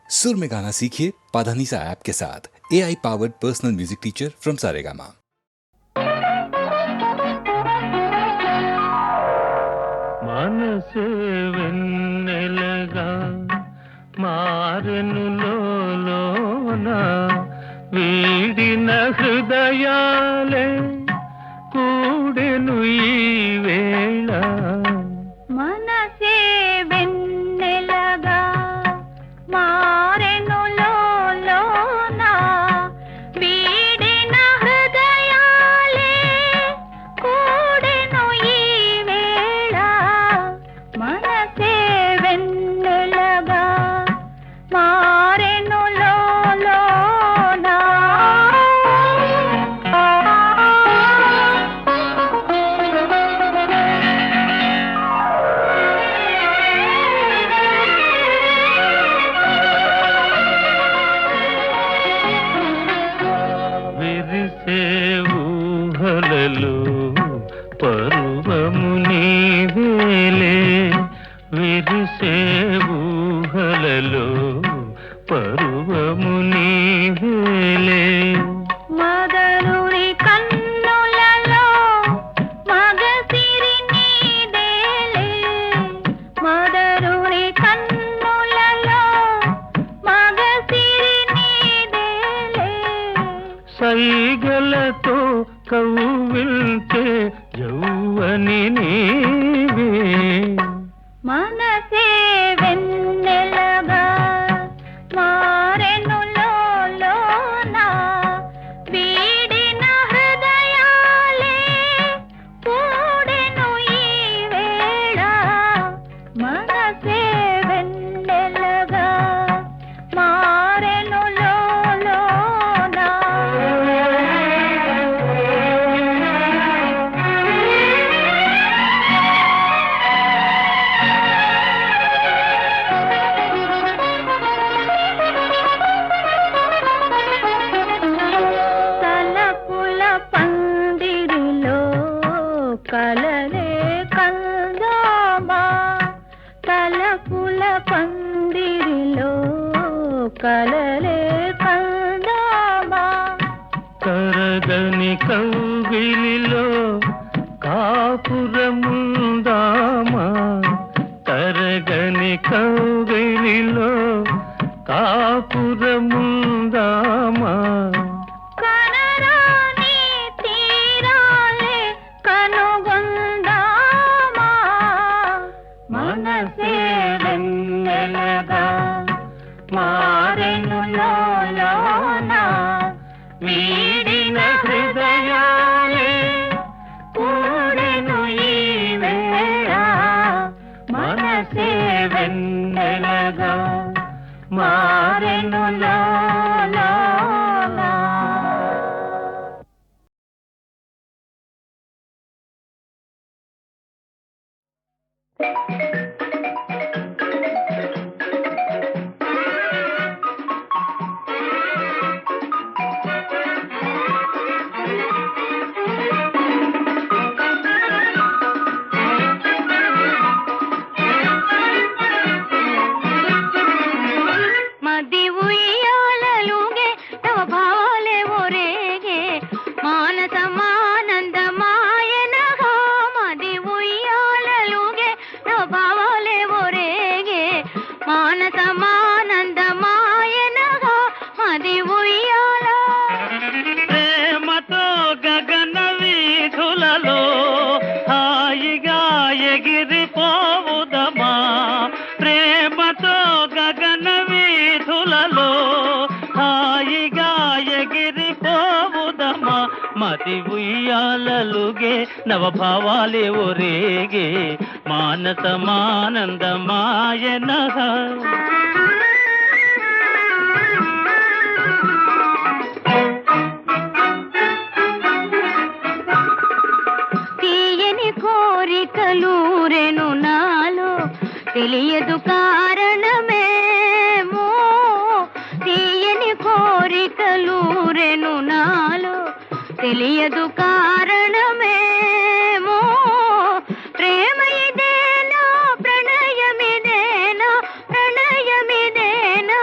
सुर में गाना सीखिए पाधानीसा ऐप के साथ। AI powered personal music teacher from Saregama. మనసు వెన్నెలగా మారెను లోలోన వీడిన హృదయాలే కూడెను ఈ వేళ మనసే వెన్నెలగా మారెను లోలోన వీడిన హృదయాలే కూడెను ఈ వేళ మనసే వెన్నెలగా మారెను లోలోన విరిసే ఊహలలో పర్వము నీవేలే విరిసే ఊహలలో పర్వము నీవేలే మదనుని కన్నులలో మగసిరి నీదేలే మదనుని కన్నులలో మగసిరి నీదేలే సైగలతో కవ్విల్చే యౌవని నీవే మనసే వెన్నెలగా మారెను లోలోన వీడిన హృదయాలే కూడెను ఈ వేళ మనసే వెన్నెలగా మారెను తలపుల పందిరిలో కలలే కందామా తలపుల పందిరిలో కలలే కందామా కరగని కౌగిలిలో కాపురముందామా తరగని కౌగిలిలో కాపురముందామా కనరాని తీరాలే కనుగొందామా మనసే వెన్నెలగా మారెను లోలోన వీడిన హృదయాలే కూడెను ఈ వేళ మనసే వెన్నెలగా మారెను లోలోన మది ఉయ్యాలలుగే తవ భావాలే ఒరేగే మానసమానందమాయనగా మది ఉయ్యాలలుగే తవ భావాలే ఒరేగే మానసమానందమాయనగా మది ఉయ్యాల ప్రేమతో గగన వీధులలో హాయిగా ఎగిరిపోవుదమా ప్రేమతో గగన వీధులలో హాయిగా ఎగిరిపోవుదమా మది ఉయ్యాలలుగే నవభావాలే ఒరేగే మానసమానందమాయనగా తీయని కోరికలూరెను నాలో తెలియదు కారణమేమో తీయని కోరికలూరెను నాలో తెలియదు కారణమేమో ప్రేమ ఇదేనా ప్రణయమిదేనా ప్రణయమిదేనా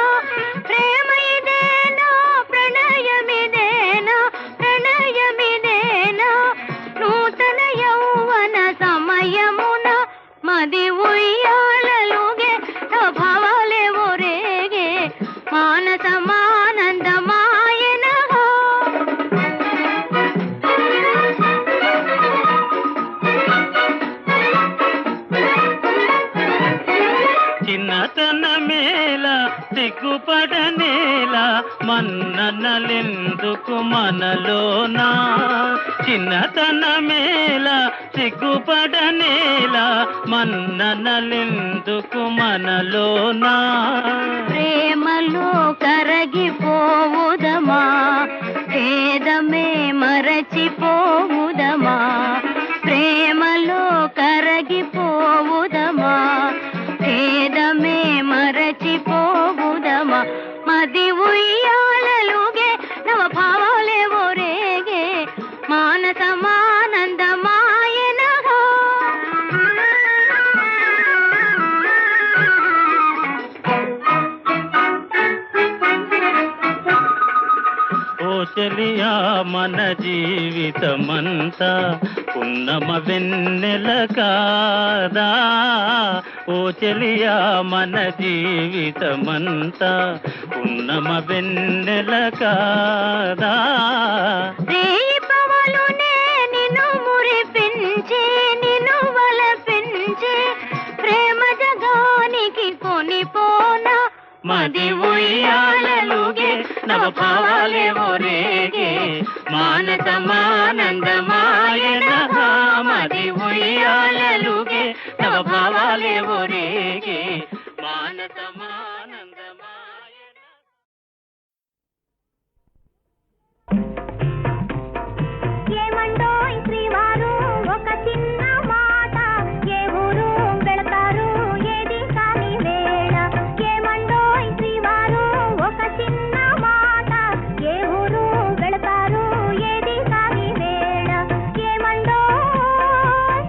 మానసమానందమాయనహో. చిన్నతన మేళ సిగ్గుపడనేలా మన్ననలెందుకు మనలోనా. చిన్నతన మేళ సిగ్గుపడనేలా మన్ననలెందుకు మనలోనా. ప్రేమలో కరగిపోవుదమా, భేదమే మరచిపోవుదమా. ప్రేమలో కరగిపోవుదమా, భేదమే మరచిపోవుదమా. మది ఉయ్యాలలుగే నవ భావాలేవో రేగే మానసమానందమాయనహో. ఓ చెలియా మన జీవితమంతా పున్నమ వెన్నెల కాదా. ఓ చెలియా మన జీవితమంతా పున్నమ వెన్నెల కాదా. రేపవలునే నిన్ను మురిపించే, నిన్ను వలపించే ప్రేమ జగానికి కొనిపోనా. మది ఉయ్యాలలుగే నవ భావాలేవో రేగే మానసమానందమాయనః. మది ఉయ్యాలలుగే నవ భావాలేవో రేగే మానసమానందమాయన. ఏమండోయ్ శ్రీవారు ఒక చిన్న మాట, ఏ ఊరు వెళతారు ఏది కాని వేళ. ఏమండోయ్ శ్రీవారు ఒక చిన్న మాట, ఏ ఊరు వెళతారు ఏది కాని వేళ. ఏమండోయ్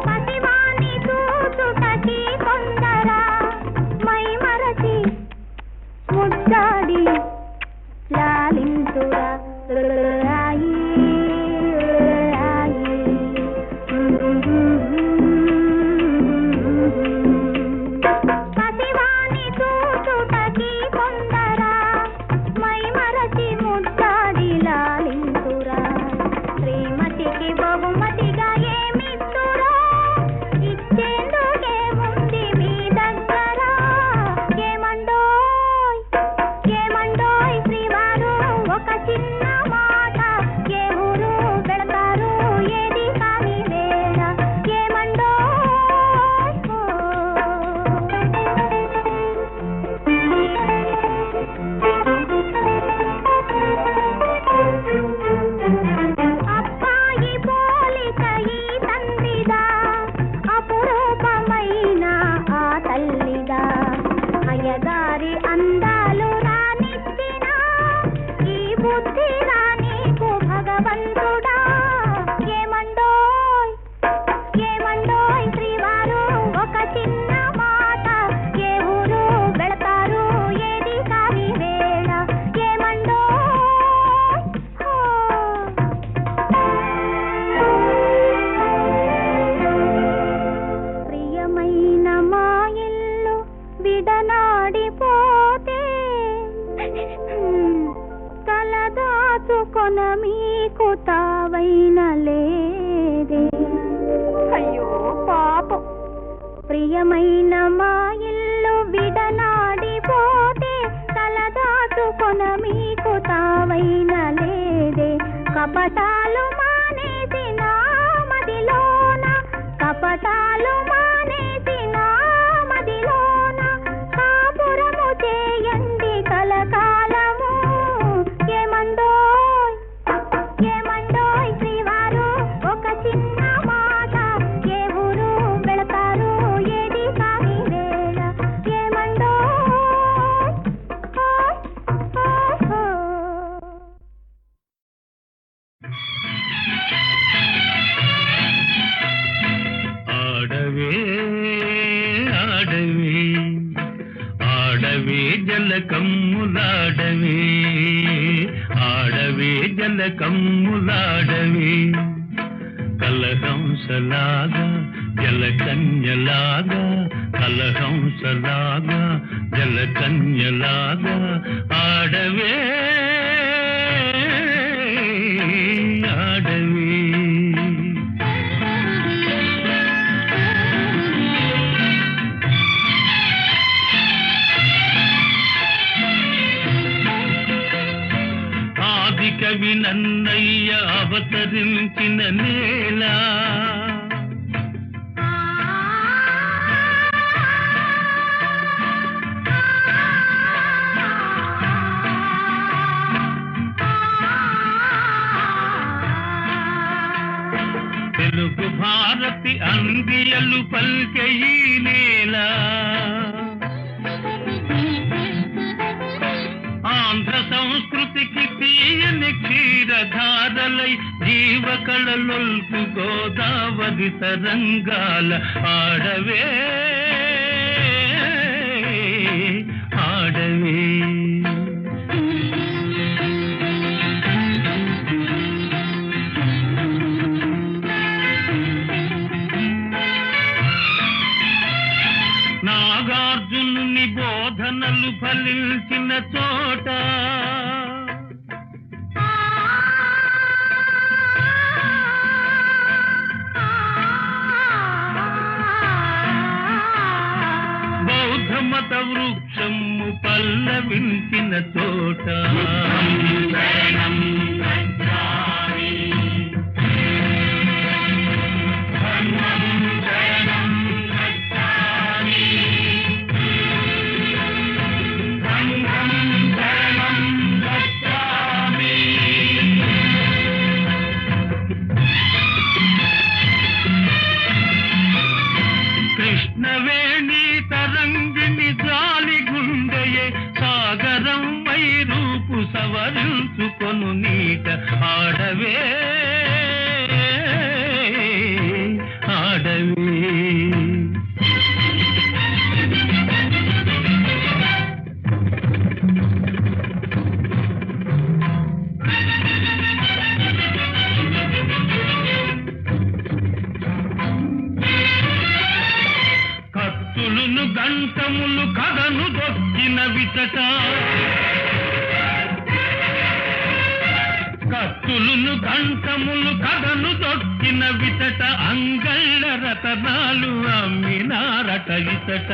పసివాణి చూచుటకి కొందరా, మై మరచి ముద్దాడి లాలింతురా. రాయి రాయి పసివాణి చూచుటకి కొందరా, మై మరచి ముద్దాడి లాలింతురా. శ్రీమతికి బహుమతిగా ఏమిస్తురా, ఇచ్చేందుకే ఉంది మీ దగ్గర. ఏమండోయ్ ఏమండోయ్ శ్రీవారు ఒక చిన్న మాట, ఏ ఊరు వెళతారు ఏది కాని వేళ. ఏమండోయ్ అబ్బాయి పోలిక ఈ తండ్రిదా, అపురూపమైన ఆ తల్లిదా. అయ్యగారి అందాలు రానిచ్చిన ఈ బుద్ధి రానీకు భగవంతుడా. ఏమండోయ్ ఏమండోయ్ శ్రీవారు ఒక చిన్న మాట, ఏ ఊరు వెళతారు ఏది కాని వేళ. ఏమండోయ్ ప్రియమైన మా ఇల్లు విడనాడిపోతే, తలదాచుకొన మీకు తావైన లేదే. అయ్యో పాపం. ప్రియమైన మా ఇల్లు విడనాడిపోతే, తలదాచుకొన మీకు తావైన లేదే. కపటాలు మానేసి నా మదిలోన, కపటాలు మానేసి నా మదిలోన కాపురము చేయండి కలకాలము. ఏమండోయ్ ఏమండోయ్ శ్రీవారు ఒక చిన్న మాట, ఏ ఊరు వెళతారు ఏది కాని వేళ. ఏమండోయ్ ఆడవే ఆడవే ఆడవే జలకమ్ములాడవే ఆడవే జలకమ్ములాడవే కలహంసలాగా జలకన్యలాగా కలహంసలాగా జలకన్యలాగా ఆడవే ఆడవే కవి నన్నయ్య అవతరించిన నేల తెలుగు భారతి అందియలు పల్కె ఈ నేల ఆంధ్ర సంస్కృతికి తీయని క్షీరధారలై జీవకళలొల్పు గోదావరి తరంగాల ఆడవే ఆడవే నాగార్జునుని బోధనలు ఫలించిన చోట బౌద్ధ మత వృక్షము పల్లవించిన చోట కృష్ణవేణి తరంగిణి జాలి గుండెయే సాగరం వై రూపు సవరించుకొను నీట ఆడవే ఆడవే కత్తులును గంటములు కథను దొక్కిన విచట కత్తులును గంటములు కథను దొక్కిన విచట అంగళ్ళ రతనాలు అమ్మినారట ఇతట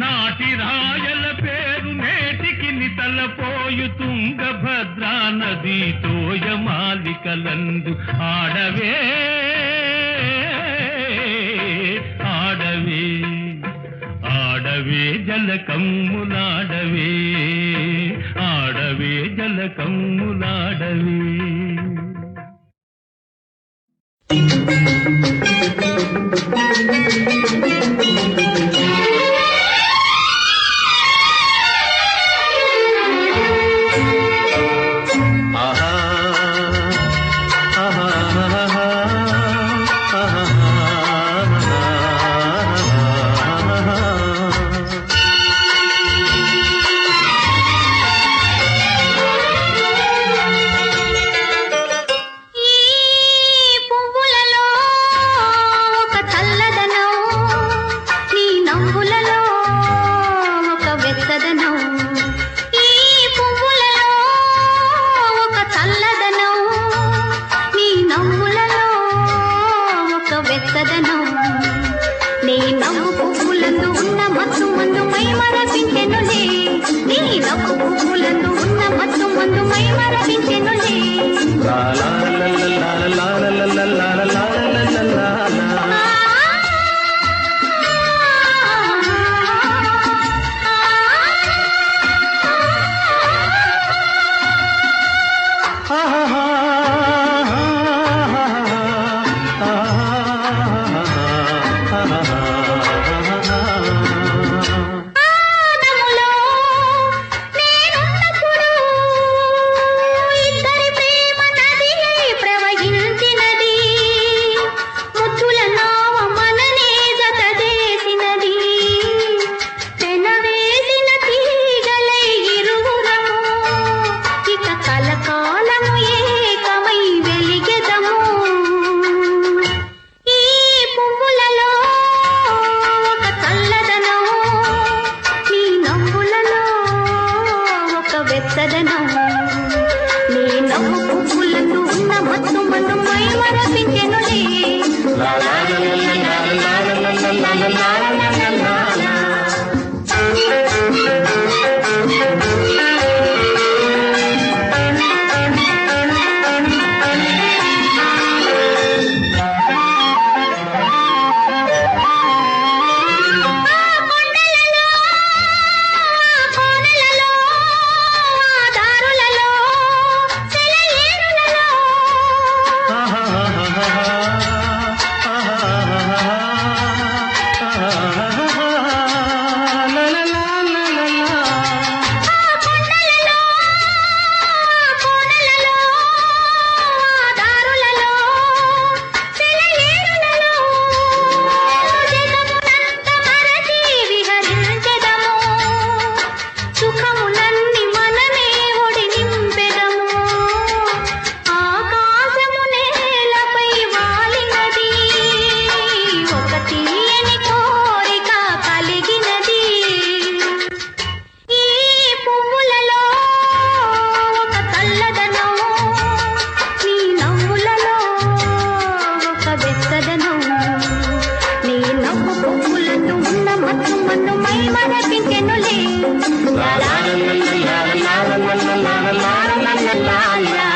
నాటి రాయల పేరు నేటికి నితలపోయు తుంగభద్రా నది తోయమాలికలందు ఆడవే ఆడవే ఆడవే జలకమ్ములాడవే ఆడవే జలకమ్ములాడవే ప్రవహించి లా లా లా లా లా లా లా లా లా లా లా లా లా.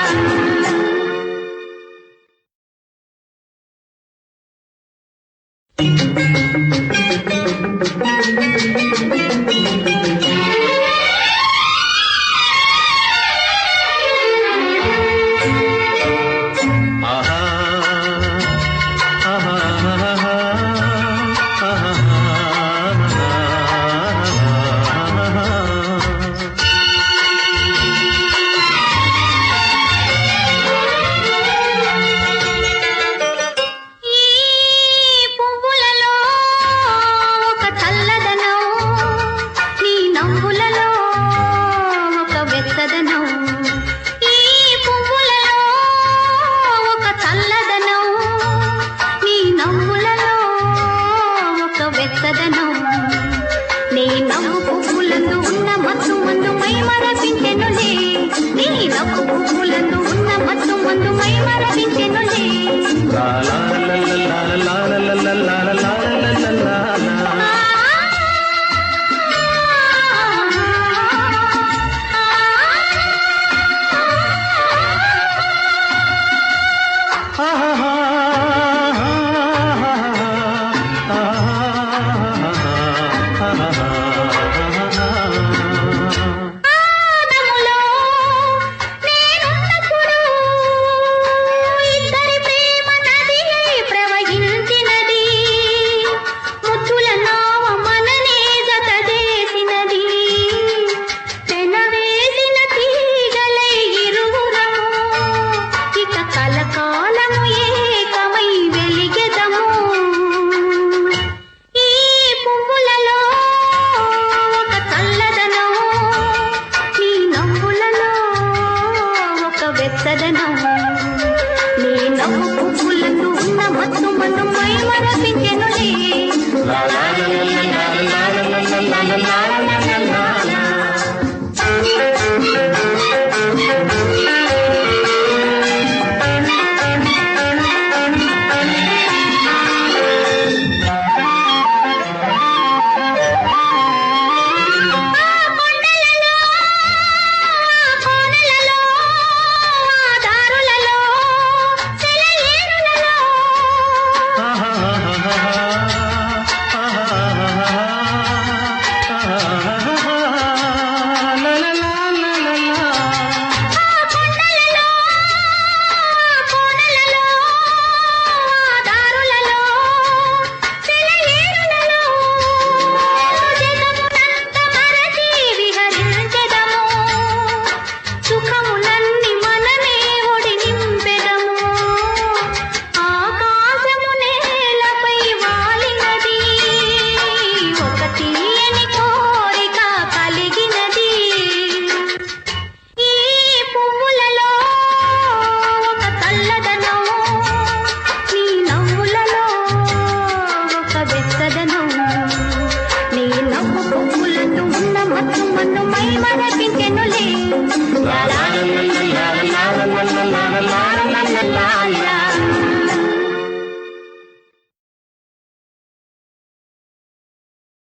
మన్ను మై మరపించెనులే.